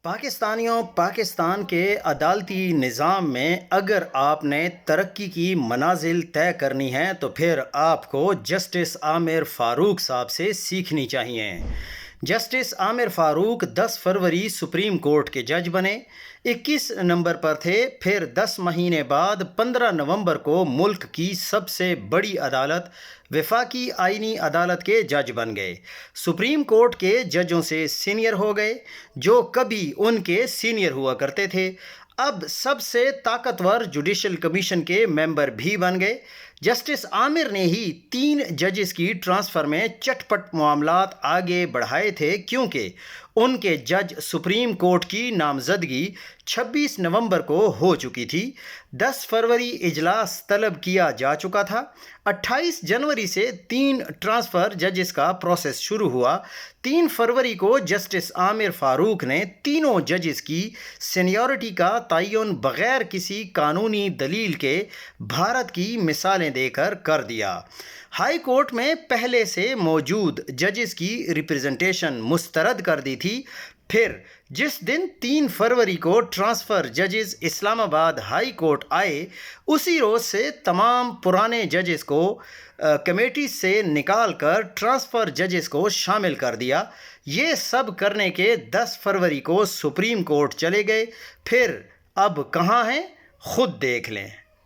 پاکستانیوں، پاکستان کے عدالتی نظام میں اگر آپ نے ترقی کی منازل طے کرنی ہیں تو پھر آپ کو جسٹس عامر فاروق صاحب سے سیکھنی چاہیے۔ جسٹس عامر فاروق 10 فروری سپریم کورٹ کے جج بنے، 21 نمبر پر تھے، پھر 10 مہینے بعد 15 نومبر کو ملک کی سب سے بڑی عدالت وفاقی آئینی عدالت کے جج بن گئے۔ سپریم کورٹ کے ججوں سے سینئر ہو گئے، جو کبھی ان کے سینئر ہوا کرتے تھے، اب سب سے طاقتور جوڈیشل کمیشن کے ممبر بھی بن گئے۔ جسٹس عامر نے ہی 3 ججز کی ٹرانسفر میں چٹ پٹ معاملات آگے بڑھائے تھے، کیونکہ ان کے جج سپریم کورٹ کی نامزدگی 26 نومبر کو ہو چکی تھی، 10 فروری اجلاس طلب کیا جا چکا تھا، 28 جنوری سے 3 ٹرانسفر ججز کا پروسیس شروع ہوا۔ 3 فروری کو جسٹس عامر فاروق نے تینوں ججز کی سینیورٹی کا تعین بغیر کسی قانونی دلیل کے بھارت کی مثالیں دے کر دیا۔ ہائی کورٹ میں پہلے سے موجود ججز کی ریپرزنٹیشن مسترد کر دی تھی۔ پھر جس دن 3 فروری کو ٹرانسفر ججز اسلام آباد ہائی کورٹ آئے، اسی روز سے تمام پرانے ججز کو کمیٹی سے نکال کر ٹرانسفر ججز کو شامل کر دیا۔ یہ سب کرنے کے 10 فروری کو سپریم کورٹ چلے گئے۔ پھر اب کہاں ہیں، خود دیکھ لیں۔